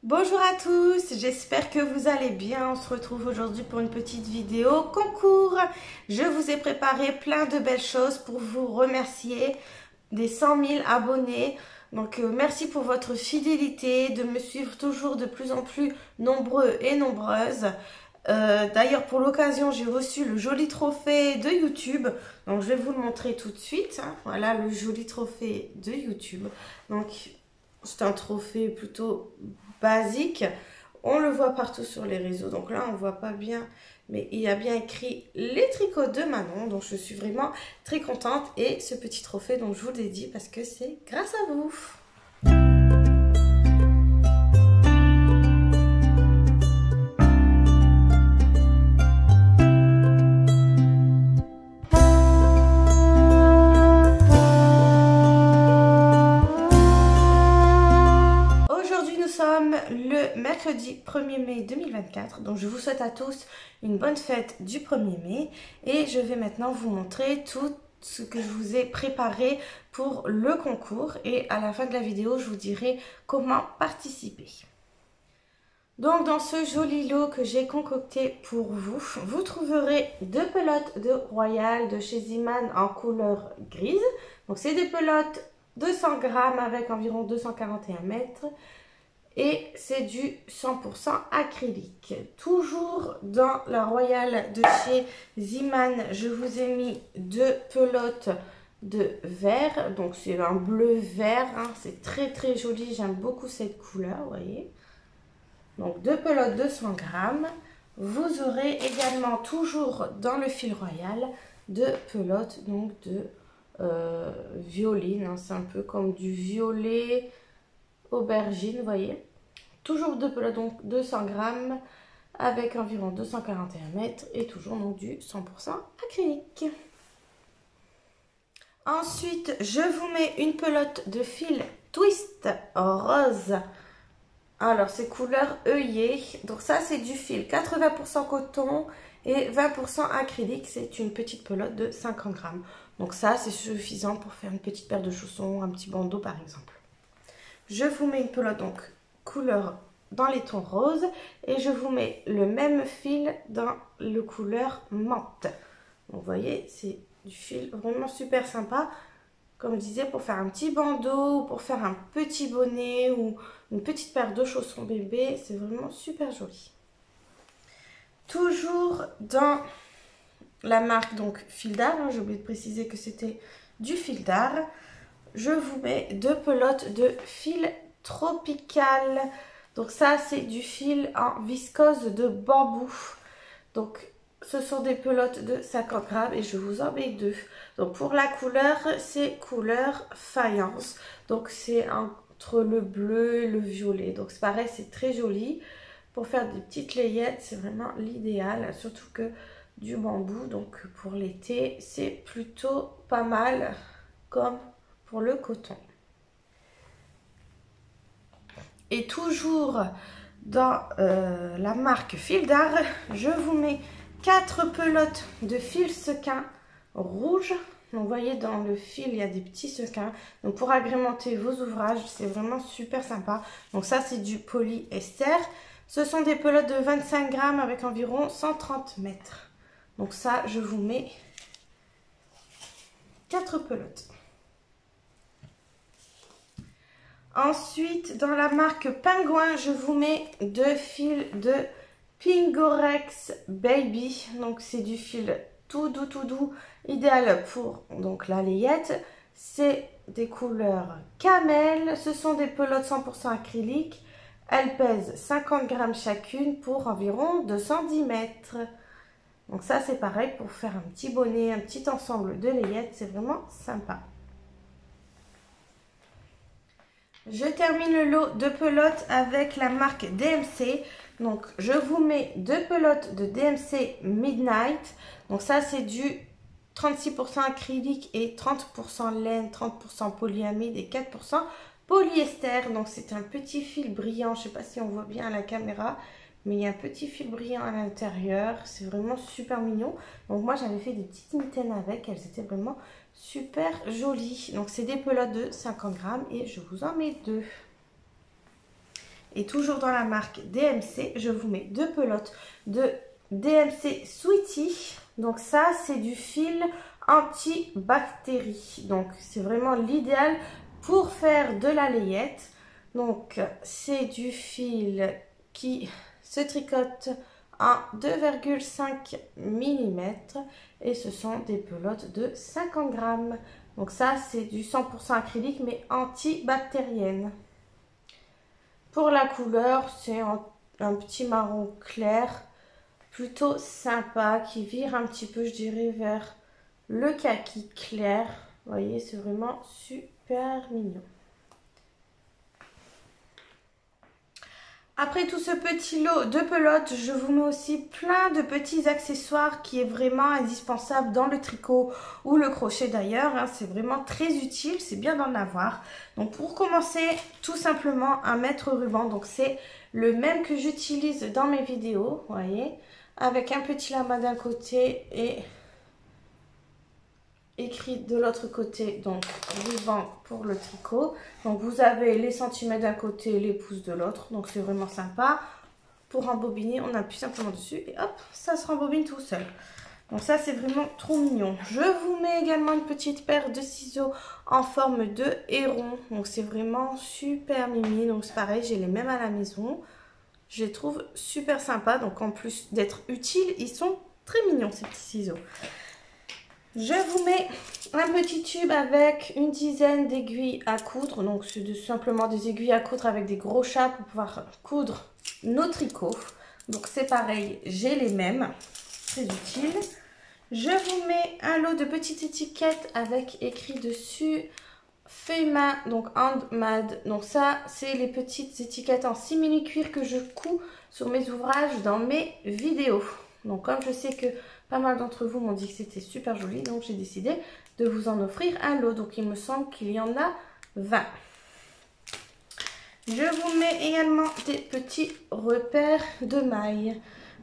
Bonjour à tous, j'espère que vous allez bien. On se retrouve aujourd'hui pour une petite vidéo concours. Je vous ai préparé plein de belles choses pour vous remercier des 100 000 abonnés. Donc merci pour votre fidélité, de me suivre toujours de plus en plus nombreux et nombreuses. D'ailleurs pour l'occasion j'ai reçu le joli trophée de YouTube. Donc je vais vous le montrer tout de suite. Voilà le joli trophée de YouTube. Donc c'est un trophée plutôt basique. On le voit partout sur les réseaux. Donc là, on ne voit pas bien. Mais il y a bien écrit les tricots de Manon. Donc je suis vraiment très contente. Et ce petit trophée, donc je vous le dédie parce que c'est grâce à vous. Le mercredi 1er mai 2024, donc je vous souhaite à tous une bonne fête du 1er mai et je vais maintenant vous montrer tout ce que je vous ai préparé pour le concours et à la fin de la vidéo je vous dirai comment participer. Donc dans ce joli lot que j'ai concocté pour vous, vous trouverez deux pelotes de Royal de chez Ziman en couleur grise. Donc c'est des pelotes de 100 grammes avec environ 241 mètres. Et c'est du 100% acrylique. Toujours dans la Royal de chez Ziman, je vous ai mis deux pelotes de vert. Donc c'est un bleu vert, c'est très très joli, j'aime beaucoup cette couleur, vous voyez. Donc deux pelotes de 100 grammes. Vous aurez également toujours dans le fil Royal deux pelotes donc de violine. C'est un peu comme du violet aubergine, vous voyez. Toujours deux pelotes donc de 100 grammes avec environ 241 mètres et toujours donc du 100% acrylique. Ensuite, je vous mets une pelote de fil twist rose. Alors, c'est couleur œillet. Donc ça, c'est du fil 80% coton et 20% acrylique. C'est une petite pelote de 50 grammes. Donc ça, c'est suffisant pour faire une petite paire de chaussons, un petit bandeau par exemple. Je vous mets une pelote donc couleur dans les tons roses et je vous mets le même fil dans le couleur menthe. Donc, vous voyez, c'est du fil vraiment super sympa. Comme je disais, pour faire un petit bandeau, pour faire un petit bonnet ou une petite paire de chaussons bébé, c'est vraiment super joli. Toujours dans la marque donc Fil d'Art, j'ai oublié de préciser que c'était du fil d'art. Je vous mets deux pelotes de fil tropical. Donc ça, c'est du fil en viscose de bambou. Donc ce sont des pelotes de 50 grammes et je vous en mets deux. Donc pour la couleur, c'est couleur faïence. Donc c'est entre le bleu et le violet. Donc c'est pareil, c'est très joli. Pour faire des petites layettes, c'est vraiment l'idéal. Surtout que du bambou, donc pour l'été, c'est plutôt pas mal comme pour le coton. Et toujours dans la marque Fil d'Art, je vous mets 4 pelotes de fil sequin rouge. Donc vous voyez dans le fil il y a des petits sequins. Donc pour agrémenter vos ouvrages, c'est vraiment super sympa. Donc ça c'est du polyester. Ce sont des pelotes de 25 grammes avec environ 130 mètres. Donc ça je vous mets 4 pelotes. Ensuite, dans la marque Pingouin, je vous mets deux fils de Pingorex Baby. Donc, c'est du fil tout doux, idéal pour donc la layette. C'est des couleurs camel. Ce sont des pelotes 100% acryliques. Elles pèsent 50 grammes chacune pour environ 210 mètres. Donc ça, c'est pareil pour faire un petit bonnet, un petit ensemble de layettes. C'est vraiment sympa. Je termine le lot de pelotes avec la marque DMC. Donc, je vous mets deux pelotes de DMC Midnight. Donc, ça, c'est du 36% acrylique et 30% laine, 30% polyamide et 4% polyester. Donc, c'est un petit fil brillant. Je ne sais pas si on voit bien à la caméra, mais il y a un petit fil brillant à l'intérieur. C'est vraiment super mignon. Donc, moi, j'avais fait des petites mitaines avec. Elles étaient vraiment super jolies. Donc, c'est des pelotes de 50 grammes et je vous en mets deux. Et toujours dans la marque DMC, je vous mets 2 pelotes de DMC Sweetie. Donc ça, c'est du fil antibactérie. Donc c'est vraiment l'idéal pour faire de la layette. Donc c'est du fil qui se tricote en 2,5 mm et ce sont des pelotes de 50 grammes. Donc ça, c'est du 100% acrylique mais antibactérienne. Pour la couleur, c'est un petit marron clair, plutôt sympa, qui vire un petit peu, je dirais, vers le kaki clair. Vous voyez, c'est vraiment super mignon. Après tout ce petit lot de pelotes, je vous mets aussi plein de petits accessoires qui est vraiment indispensable dans le tricot ou le crochet d'ailleurs. Hein, c'est vraiment très utile, c'est bien d'en avoir. Donc pour commencer, tout simplement un mètre-ruban. Donc c'est le même que j'utilise dans mes vidéos, vous voyez, avec un petit lama d'un côté et écrit de l'autre côté, donc ruban pour le tricot. Donc vous avez les centimètres d'un côté et les pouces de l'autre, donc c'est vraiment sympa. Pour embobiner, on appuie simplement dessus et hop, ça se rembobine tout seul. Donc ça, c'est vraiment trop mignon. Je vous mets également une petite paire de ciseaux en forme de héron. Donc c'est vraiment super mimi. Donc c'est pareil, j'ai les mêmes à la maison. Je les trouve super sympas. Donc en plus d'être utiles, ils sont très mignons ces petits ciseaux. Je vous mets un petit tube avec une dizaine d'aiguilles à coudre. Donc c'est simplement des aiguilles à coudre avec des gros chats pour pouvoir coudre nos tricots. Donc c'est pareil, j'ai les mêmes. Très utile. Je vous mets un lot de petites étiquettes avec écrit dessus fait main, donc handmade. Donc ça, c'est les petites étiquettes en simili-cuir que je couds sur mes ouvrages dans mes vidéos. Donc comme je sais que pas mal d'entre vous m'ont dit que c'était super joli, donc j'ai décidé de vous en offrir un lot. Donc il me semble qu'il y en a 20. Je vous mets également des petits repères de mailles.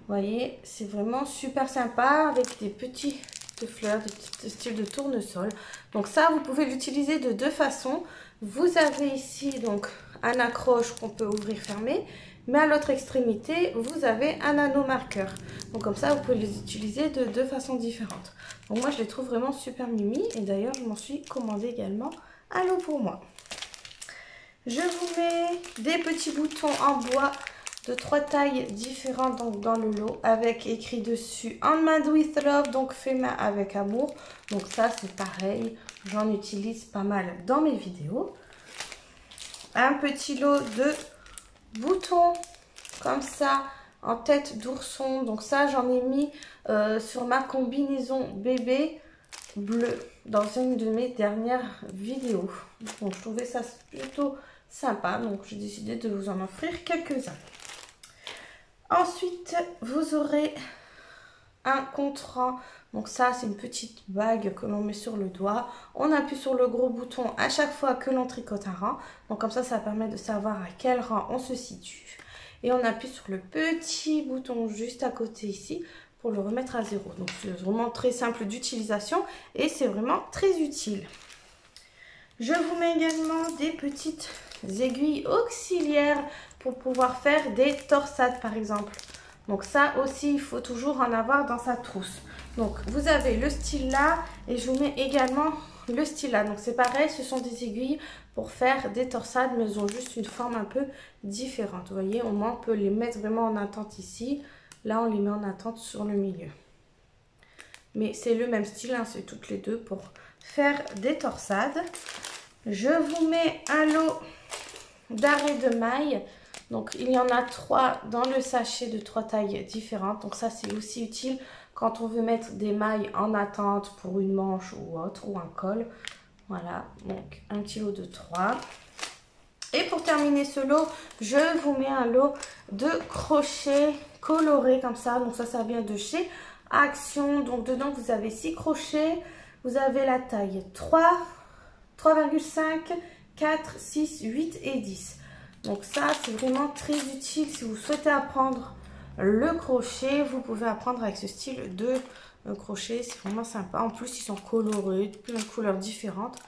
Vous voyez, c'est vraiment super sympa avec des petites fleurs, des petits styles de tournesol. Donc ça, vous pouvez l'utiliser de deux façons. Vous avez ici donc un accroche qu'on peut ouvrir fermer, mais à l'autre extrémité, vous avez un anneau marqueur. Donc comme ça, vous pouvez les utiliser de deux façons différentes. Donc moi, je les trouve vraiment super mimi et d'ailleurs, je m'en suis commandé également un lot pour moi. Je vous mets des petits boutons en bois de 3 tailles différentes donc dans le lot avec écrit dessus Handmade with Love, donc fait main avec amour. Donc ça c'est pareil, j'en utilise pas mal dans mes vidéos. Un petit lot de boutons comme ça en tête d'ourson. Donc ça j'en ai mis sur ma combinaison bébé bleu dans une de mes dernières vidéos. Donc je trouvais ça plutôt sympa, donc j'ai décidé de vous en offrir quelques-uns. Ensuite, vous aurez un contre-rang. Donc ça, c'est une petite bague que l'on met sur le doigt. On appuie sur le gros bouton à chaque fois que l'on tricote un rang. Donc comme ça permet de savoir à quel rang on se situe. Et on appuie sur le petit bouton juste à côté ici pour le remettre à zéro. Donc c'est vraiment très simple d'utilisation et c'est vraiment très utile. Je vous mets également des petites aiguilles auxiliaires pour pouvoir faire des torsades par exemple. Donc ça aussi, il faut toujours en avoir dans sa trousse. Donc vous avez le style là et je vous mets également le style là. Donc c'est pareil, ce sont des aiguilles pour faire des torsades mais elles ont juste une forme un peu différente. Vous voyez, au moins on peut les mettre vraiment en attente ici. Là on les met en attente sur le milieu. Mais c'est le même style, hein, c'est toutes les deux pour faire des torsades. Je vous mets un lot d'arrêts de mailles. Donc il y en a 3 dans le sachet de 3 tailles différentes. Donc ça c'est aussi utile quand on veut mettre des mailles en attente pour une manche ou autre ou un col. Voilà, donc un petit lot de 3. Et pour terminer ce lot, je vous mets un lot de crochets colorés comme ça. Donc ça vient de chez Action. Donc dedans vous avez 6 crochets. Vous avez la taille 3, 3,5, 4, 6, 8 et 10. Donc ça, c'est vraiment très utile si vous souhaitez apprendre le crochet. Vous pouvez apprendre avec ce style de crochet. C'est vraiment sympa. En plus, ils sont colorés, plein de couleurs différentes.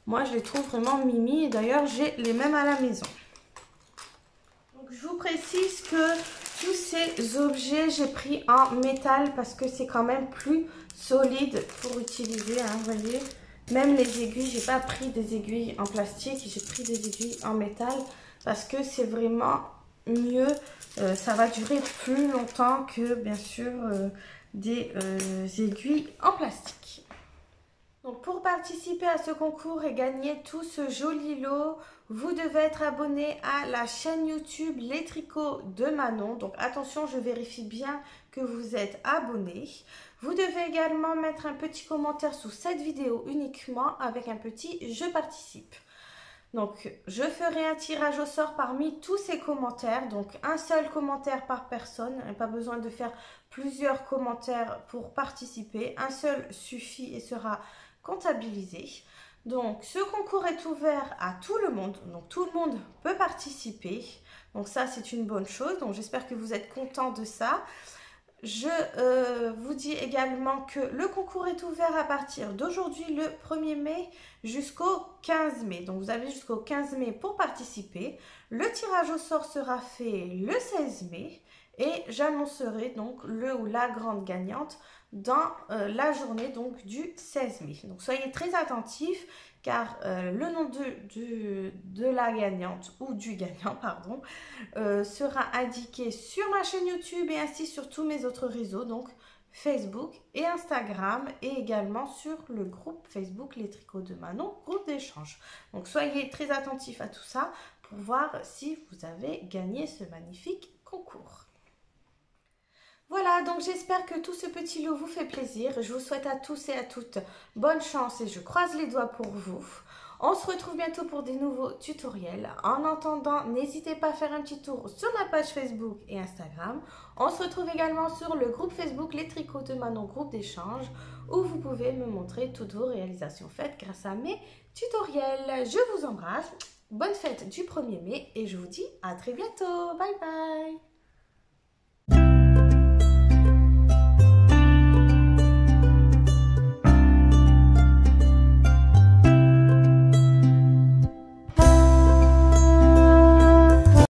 Moi, je les trouve vraiment mimi. Et d'ailleurs, j'ai les mêmes à la maison. Donc, Je vous précise que tous ces objets, j'ai pris en métal parce que c'est quand même plus solide pour utiliser, hein, vous voyez. Même les aiguilles, j'ai pas pris des aiguilles en plastique, j'ai pris des aiguilles en métal parce que c'est vraiment mieux. Ça va durer plus longtemps que, bien sûr, des aiguilles en plastique. Donc pour participer à ce concours et gagner tout ce joli lot, vous devez être abonné à la chaîne YouTube Les Tricots de Manon. Donc attention, je vérifie bien que vous êtes abonné. Vous devez également mettre un petit commentaire sous cette vidéo uniquement avec un petit « Je participe ». Donc je ferai un tirage au sort parmi tous ces commentaires. Donc un seul commentaire par personne, pas besoin de faire plusieurs commentaires pour participer. Un seul suffit et sera comptabilisé. Donc ce concours est ouvert à tout le monde, donc tout le monde peut participer, donc ça c'est une bonne chose, donc j'espère que vous êtes contents de ça. Je vous dis également que le concours est ouvert à partir d'aujourd'hui le 1er mai jusqu'au 15 mai, donc vous avez jusqu'au 15 mai pour participer. Le tirage au sort sera fait le 16 mai et j'annoncerai donc le ou la grande gagnante dans la journée donc du 16 mai. Donc soyez très attentifs car le nom de la gagnante ou du gagnant pardon, sera indiqué sur ma chaîne YouTube et ainsi sur tous mes autres réseaux, donc Facebook et Instagram, et également sur le groupe Facebook Les Tricots de Manon, groupe d'échange. Donc soyez très attentifs à tout ça pour voir si vous avez gagné ce magnifique concours. Voilà, donc j'espère que tout ce petit lot vous fait plaisir. Je vous souhaite à tous et à toutes bonne chance et je croise les doigts pour vous. On se retrouve bientôt pour des nouveaux tutoriels. En attendant, n'hésitez pas à faire un petit tour sur ma page Facebook et Instagram. On se retrouve également sur le groupe Facebook Les Tricots de Manon, groupe d'échange, où vous pouvez me montrer toutes vos réalisations faites grâce à mes tutoriels. Je vous embrasse, bonne fête du 1er mai et je vous dis à très bientôt. Bye bye.